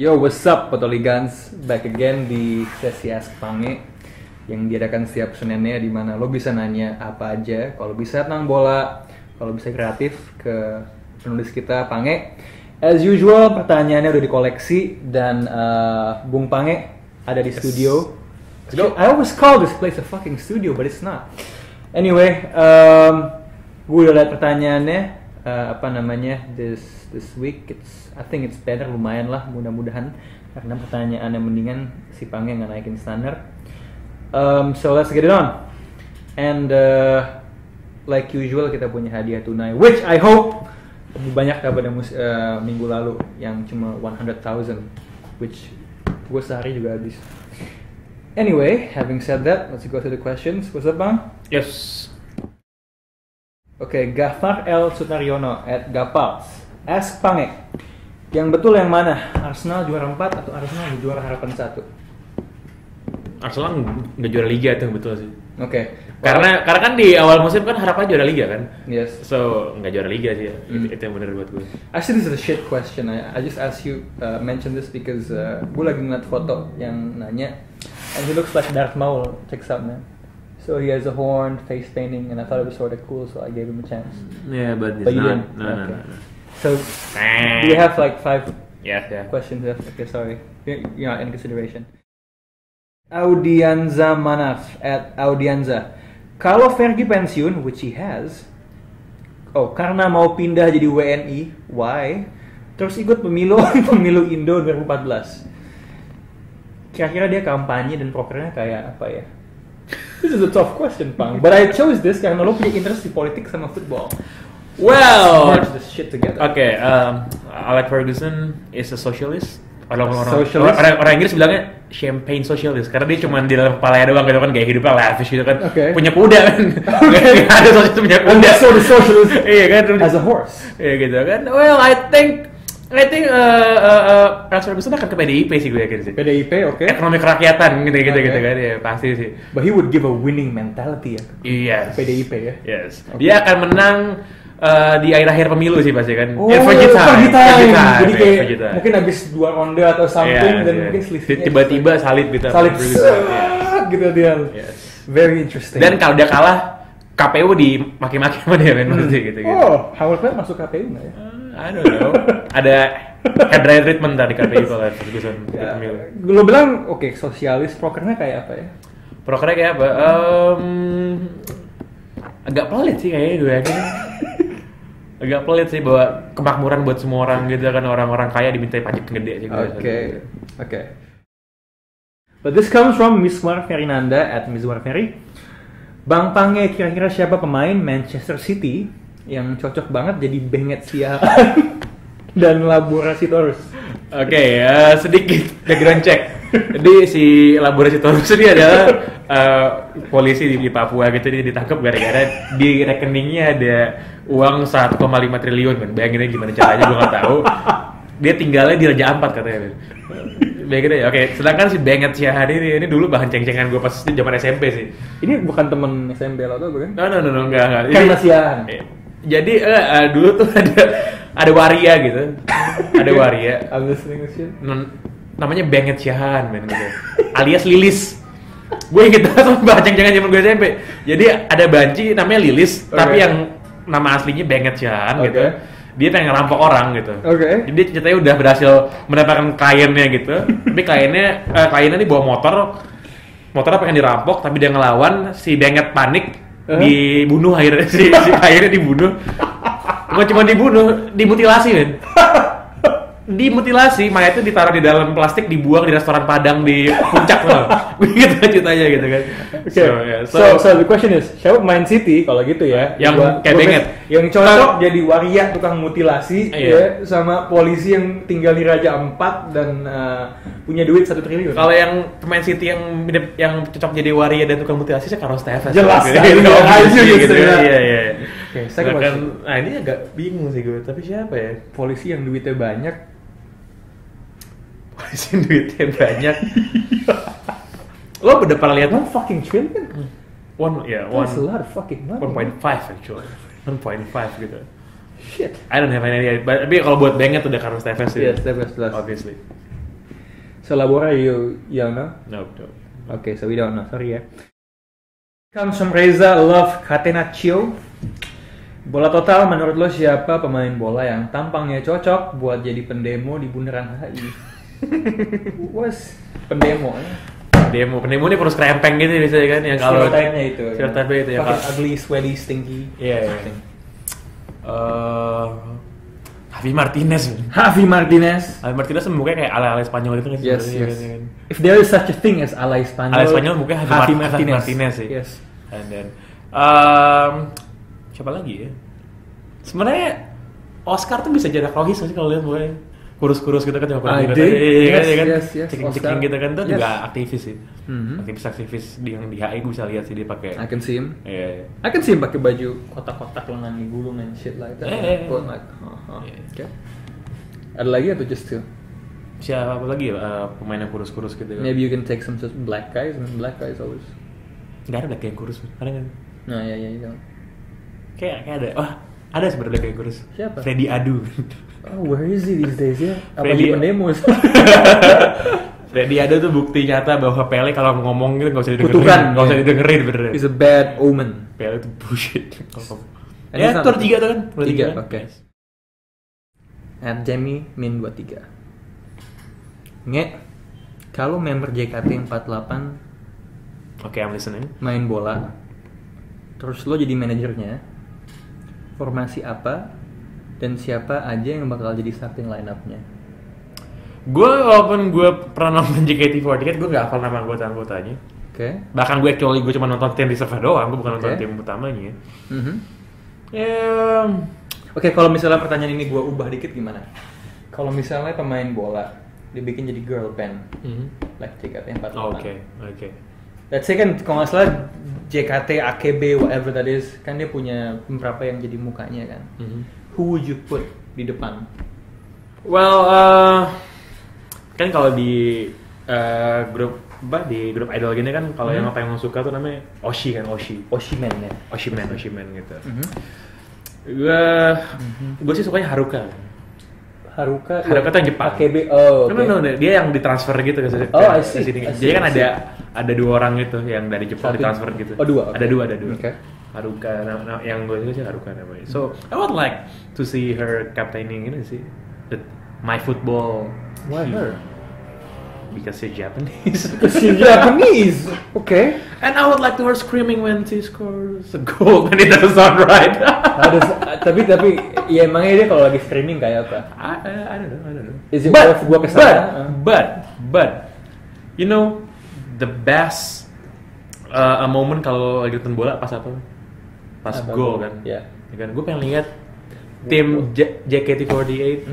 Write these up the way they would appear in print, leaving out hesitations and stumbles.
Yo, what's up, Potoligans? Back again di sesi Ask Pange yang diadakan setiap Seninnya, di mana lo bisa nanya apa aja. Kalau bisa tentang bola, kalau bisa kreatif ke penulis kita Pange. As usual, pertanyaannya udah dikoleksi dan Bung Pange ada di studio. Let's go. I always call this place a fucking studio, but it's not. Anyway, gue udah liat pertanyaannya. This week I think it's better, lumayan lah, mudah-mudahan, karena pertanyaannya mendingan si Pange nggak naikin standar. So let's get it on. And like usual kita punya hadiah tunai, which I hope lebih banyak daripada minggu lalu yang cuma 100,000, which gue sehari juga habis. Anyway, having said that, let's go to the questions. What's up, Bang? Yes. Oke, Gafar L. Sutaryono @gapals. Ask Pange, yang betul yang mana? Arsenal juara 4 atau Arsenal juara harapan 1? Arsenal nggak juara liga tuh, betul sih. Oke. Karena kan di awal musim kan harapan juara liga kan. Yes. So nggak juara liga sih ya. Itu yang benar buat gue. Actually, this is a shit question. I just ask you mention this because gue lagi ngeliat foto yang nanya, and he looks like Darth Maul. Check out, man. So he has a horn, face painting, and I thought it was sort of cool, so I gave him a chance. Yeah, but But it's you not. didn't. No. So do you have like 5 Yeah. questions left? Okay, sorry. You're not in consideration. Audianza Manaf @Audianza. Kalau Fergie pensiun, which he has, karena mau pindah jadi WNI, why? Terus ikut pemilu Indo 2014. Kira-kira dia kampanye dan prokernya kayak apa ya? This is a tough question, Pang. But I chose this karena lo punya interest di politik sama football. Well, Merge this shit together. Okay, Alex Ferguson is a socialist. Socialist? Orang Inggris bilangnya champagne socialist karena dia cuma di dalam kepalanya doang gitu kan, gaya hidupnya lavish gitu kan. Okay. Punya kuda kan. Nggak ada socialist punya kuda. And so the socialist Iya kan. as a horse. Iya gitu kan. Well, I think Alex Ferguson akan ke PDIP sih gue yakin sih. PDIP, oke. Ekonomi kerakyatan gitu Okay. kan ya, pasti sih. But he would give a winning mentality ya. Yes. PDIP ya. Yes. Okay. Dia akan menang di akhir pemilu sih pasti kan. Fergie time. Jadi kayak Fergie time. mungkin habis 2 ronde atau something dan mungkin selisihnya tiba-tiba salib gitu. salib Ferguson. gitu dia. Yes. Very interesting. Dan kalau dia kalah, KPU dimaki-maki sama dia men gitu. Oh, Howard Webb masuk KPU nggak ya? I don't know. Ada head dry treatment tadi KPU kalau Ferguson Ya, pemilu. lo bilang oke, sosialis, prokernya kayak apa ya? Prokernya kayak apa? Agak pelit sih kayaknya gue yakin. Agak pelit sih bahwa kemakmuran buat semua orang gitu kan, orang-orang kaya dimintai pajak gede sih. Oke. But this comes from Miswar Ferinanda @Miswar Ferry. Bang Pange, kira-kira siapa pemain Manchester City yang cocok banget jadi benget siaran dan laborasitorus? Oke, sedikit background check. Jadi si laborasitorus ini adalah polisi di Papua gitu, dia ditangkap gara-gara di rekeningnya ada uang 1,5 triliun kan. Bayangin aja gimana caranya, gue nggak tahu. Dia tinggalnya di Raja Ampat katanya. Bayangin aja. Oke, sedangkan si Benget Siahan ini dulu bahan ceng-cengan gue pas zaman SMP sih. Ini bukan temen SMP lo tuh bukan? No, enggak. Karena siaran. Jadi dulu tuh ada waria gitu. Ada waria. I'm listening to shit. Namanya Benget Siahan men gitu. Alias Lilis. Gue inget banget sama bahan ceng-cengan zaman gue SMP. Jadi ada banci namanya Lilis, tapi yang nama aslinya Benget Siahan gitu. Dia pengen ngerampok orang gitu. Jadi ceritanya udah berhasil mendapatkan kliennya gitu. Tapi kliennya nih bawa motornya pengen dirampok, tapi dia ngelawan, si Benget panik, dibunuh akhirnya si kliennya dibunuh. Bukan cuma dibunuh, dimutilasi men. Dimutilasi, mayatnya ditaruh di dalam plastik, dibuang di restoran Padang di Puncak loh. Gitu ceritanya gitu kan. So the question is, siapa main City kalau gitu ya? Yang kayak Benget. Yang cocok jadi waria tukang mutilasi ya, sama polisi yang tinggal di Raja Ampat dan punya duit 1 triliun. Kalau yang pemain City yang cocok jadi waria dan tukang mutilasi sih Carlos Tevez. Jelas gitu. gitu. Iya. Oke, Nah ini agak bingung sih gue, tapi siapa ya? Polisi yang duitnya banyak. Polisi duitnya banyak. Lo udah pernah lihat? 1 fucking trillion? That's a lot of fucking money. 1.5 actually. 1.5 gitu. Shit. I don't have any idea. Tapi kalau buat Benget udah Carlos Tevez sih. Yes, Tevez plus. Obviously. So Labora, you don't know? No. Okay, so we don't know. Sorry ya. Comes from Reza Love Catenaccio. Bola total, menurut lo siapa pemain bola yang tampangnya cocok buat jadi pendemo di bundaran HI? Was pendemo ya? Pendemo ini perus krempeng gitu biasanya kan yang kalau Stereotype-nya itu. Stereotype itu ya. Fucking ugly, sweaty, stinky. Iya. Javi Martinez. Javi Martinez mukanya kayak ala-ala Spanyol gitu kan. Yes. Kan. If there is such a thing as ala Spanyol. Ala Spanyol mukanya Javi Martinez sih. Yes. And then siapa lagi ya? Sebenarnya Oscar tuh bisa jadi rohis sih kalau lihat mukanya. Kurus-kurus gitu kan Yes. Ceking gitu kan tuh Yes. juga aktivis sih. Mhm. Aktivis yang di HI gue bisa lihat sih dia pakai. I can see him. Iya. I can see him pakai baju kotak-kotak lengan digulung and shit like that. But like, Yeah. okay. Ada lagi atau just two? Siapa lagi ya pemain yang kurus-kurus gitu kan? Maybe you can take some black guys. Black guys always. Nggak ada black yang kurus, ada nggak? Nah ya. Kayak ada. Wah, ada sebenarnya black yang kurus. Siapa? Freddy Adu. Oh, where is he these days ya? Apa Freddy- di pendemo? Freddy Adu tuh bukti nyata bahwa Pele kalau ngomong gitu nggak usah didengerin, Kutukan, nggak usah ya. didengerin bener. He's a bad omen. Pele itu bullshit. And Ya, he's not- tur 3 tuh kan? Tur Tiga, kan? oke. Yes. At Jamie min 23. Nge, kalau member JKT48 Oke, I'm listening. main bola, terus lo jadi manajernya, formasi apa dan siapa aja yang bakal jadi starting line-up-nya? Gue walaupun gue pernah nonton JKT48, gue nggak hafal nama anggota-anggotanya. Oke. Bahkan gue gue cuma nonton tim reserve doang, gue bukan nonton Oke. tim utamanya. Mhm. Ya, Oke, kalau misalnya pertanyaan ini gue ubah dikit gimana? Kalau misalnya pemain bola dibikin jadi girl band, like JKT48. oke. Let's say kan kalau nggak salah JKT, AKB, whatever that is, kan dia punya beberapa yang jadi mukanya kan. Who would you put di depan? Well, kan kalau di grup grup idol gini kan kalau yang apa yang suka tuh namanya Oshi. Oshiman ya. Oshiman gitu. Gue sih sukanya Haruka. Haruka tuh yang Jepang. AKB. Oh, oke. No, dia yang ditransfer gitu ke I see. sini. I see, Jadi kan I see. ada 2 orang gitu yang dari Jepang Satu. ditransfer gitu. Oh, dua, oke. Ada dua. Oke. Haruka yang gue suka sih Haruka namanya. So I would like to see her captaining ini sih. My football. Why team. her? Because she's Japanese. She's Japanese. Okay. And I would like to her screaming when she scores a goal when it doesn't sound right. tapi ya emangnya dia kalau lagi streaming kayak apa? I don't know. Is it worth gua kesana? But you know the best a moment kalau lagi nonton bola pas apa? Pas Apa goal gol? kan. Ya. Ya kan gue pengen lihat tim JKT48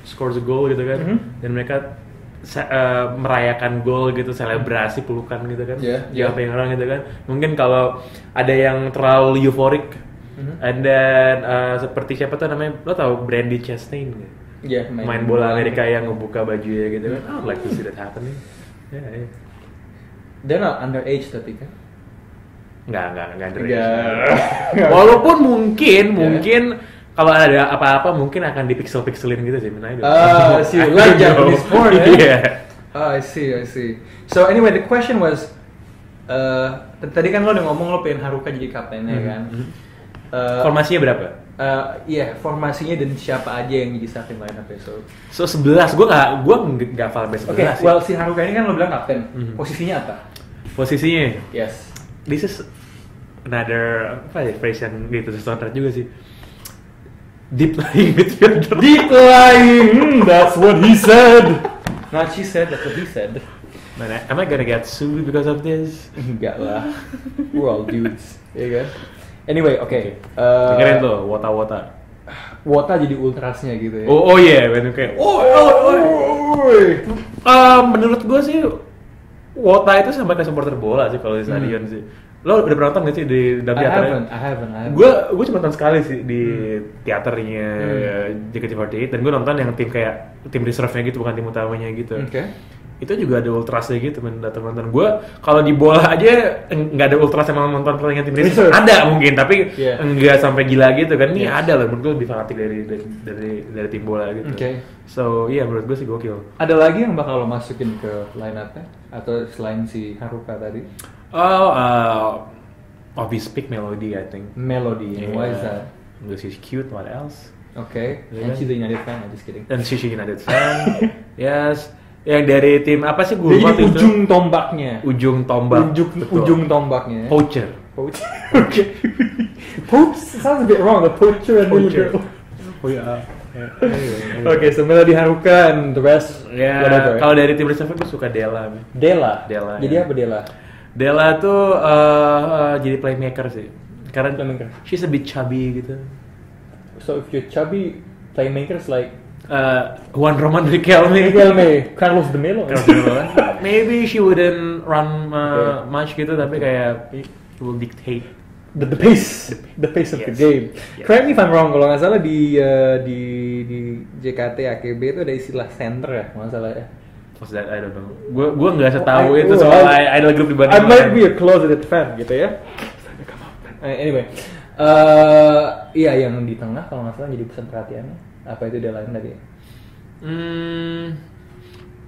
scores a goal gitu kan dan mereka merayakan gol gitu, selebrasi pelukan gitu kan. Siapa yang orang gitu kan. Mungkin kalau ada yang terlalu euforik and then seperti siapa tuh namanya, lo tau Brandy Chastain nggak? Yeah, main bola Amerika yang ngebuka bajunya gitu kan. I would like to see that happening. Yeah. They're not underage tapi kan? Enggak underage. Nggak. Walaupun mungkin kalau ada apa-apa mungkin akan dipixel-pixelin gitu sih, I don't know. Ah, see, you like Japanese porn, eh? Yeah. I see. So anyway, the question was, tadi kan lo udah ngomong lo pengen Haruka jadi kaptennya kan? Formasinya berapa? Iya, formasinya dan siapa aja yang jadi starting lineup ya. So 11, gue nggak hafal sampai 11 Oke, sih. well si Haruka ini kan lo bilang kapten. Posisinya apa? Posisinya, Yes. this is another phrase yang gitu standar juga sih. Deep lying midfielder. Deep lying, that's what he said. Not she said, that's what he said. Man, am I gonna get sued because of this? Enggak lah, we're all dudes, ya kan? Anyway, oke. Dengerin tuh, Wota. Wota jadi ultrasnya gitu ya. Oh iya, bener kayak. Menurut gue sih, Wota itu sama kayak supporter bola sih kalau di stadion sih. Lo udah pernah nonton nggak sih di dalam teaternya? I haven't. Gue cuma nonton sekali sih di teaternya JKT48 dan gue nonton yang tim reserve-nya gitu, bukan tim utamanya gitu. Oke. itu juga ada ultrasnya gitu men, datang nonton. Gue kalau di bola aja nggak ada ultras yang nonton pertandingan tim Indonesia. Ada mungkin, tapi nggak sampai gila gitu kan. Ini ada lah, menurut gue lebih fanatik dari tim bola gitu. So menurut gue sih gokil. Ada lagi yang bakal lo masukin ke line up-nya atau selain si Haruka tadi? Obvious pick Melody, I think. Melody, why is that? Because she's cute, what else? And she's a United fan, I'm just kidding. Dan she's a United fan. Yes. Yang dari tim apa sih gue lupa itu? Ujung tombaknya. Ujung tombak. Ujung tombaknya. Poacher. Okay. Poacher sounds a bit wrong. The poacher and the Oh ya. Okay, so Melody Haruka and the rest. Kalau dari tim reserve gue suka Della. Jadi apa Della? Della tuh jadi playmaker sih. Karena she's a bit chubby gitu. So if you're chubby, playmakers like Juan Roman Riquelme, Carlos de Melo. Maybe she wouldn't run much gitu, tapi kayak will dictate the pace of the game. Correct me if I'm wrong, kalau nggak salah di JKT AKB itu ada istilah center ya, nggak salah ya. What's that? I don't know. Gue nggak setahu itu soal idol group di Bandung. I might be a closeted fan gitu ya. Anyway, yang di tengah kalau nggak salah jadi pusat perhatiannya. Apa itu dia lain tadi?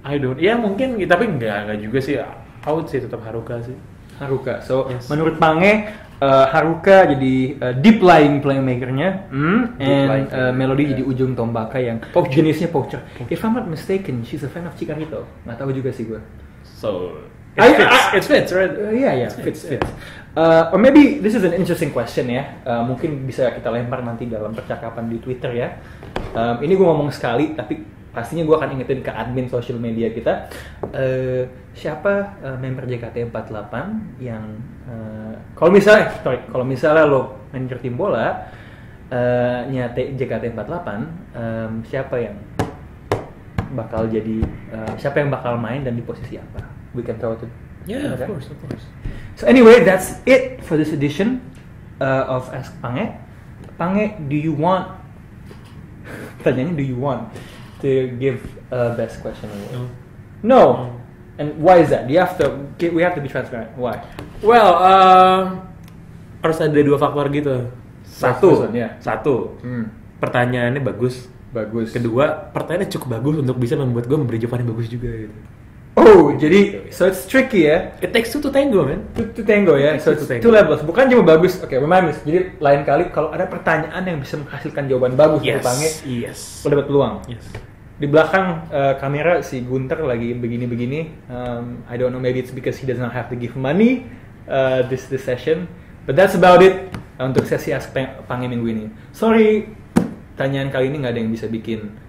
I don't. Ya mungkin, tapi enggak juga sih. I would say tetap Haruka sih. Haruka. So menurut Pange, Haruka jadi deep lying playmakernya, Melody jadi ujung tombaknya yang jenisnya poacher. If I'm not mistaken, she's a fan of Chikarito. Nggak tahu juga sih gue. So it fits, right? Fits. Or maybe this is an interesting question ya. Mungkin bisa kita lempar nanti dalam percakapan di Twitter ya. Ini gue ngomong sekali, tapi pastinya gue akan ingetin ke admin social media kita. Siapa member JKT48 yang kalau misalnya lo manajer tim bola nyate JKT48, siapa yang bakal jadi siapa yang bakal main dan di posisi apa? We can throw it. Yeah, of course. So anyway, that's it for this edition of Ask Pange. Pange, do you want to give a best question award? No. And why is that? We have to be transparent. Why? Well, harus ada dua faktor gitu. Satu. Pertanyaannya bagus. Kedua, pertanyaannya cukup bagus untuk bisa membuat gue memberi jawaban yang bagus juga gitu. Oh, jadi so it's tricky ya. It takes two to tango, man. To tango ya. So it's two levels. Bukan cuma bagus. Oke, remind me. Jadi lain kali kalau ada pertanyaan yang bisa menghasilkan jawaban bagus dari Pange, lo dapat peluang. Yes. Di belakang kamera si Gunter lagi begini-begini. I don't know, maybe it's because he does not have to give money this session. But that's about it untuk sesi Ask Pange minggu ini. Sorry, pertanyaan kali ini nggak ada yang bisa bikin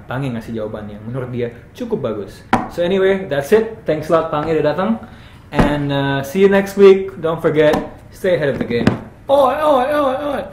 Pange ngasih jawaban yang menurut dia cukup bagus. So anyway, that's it. Thanks a lot Pange udah datang. And see you next week. Don't forget, stay ahead of the game. Oi.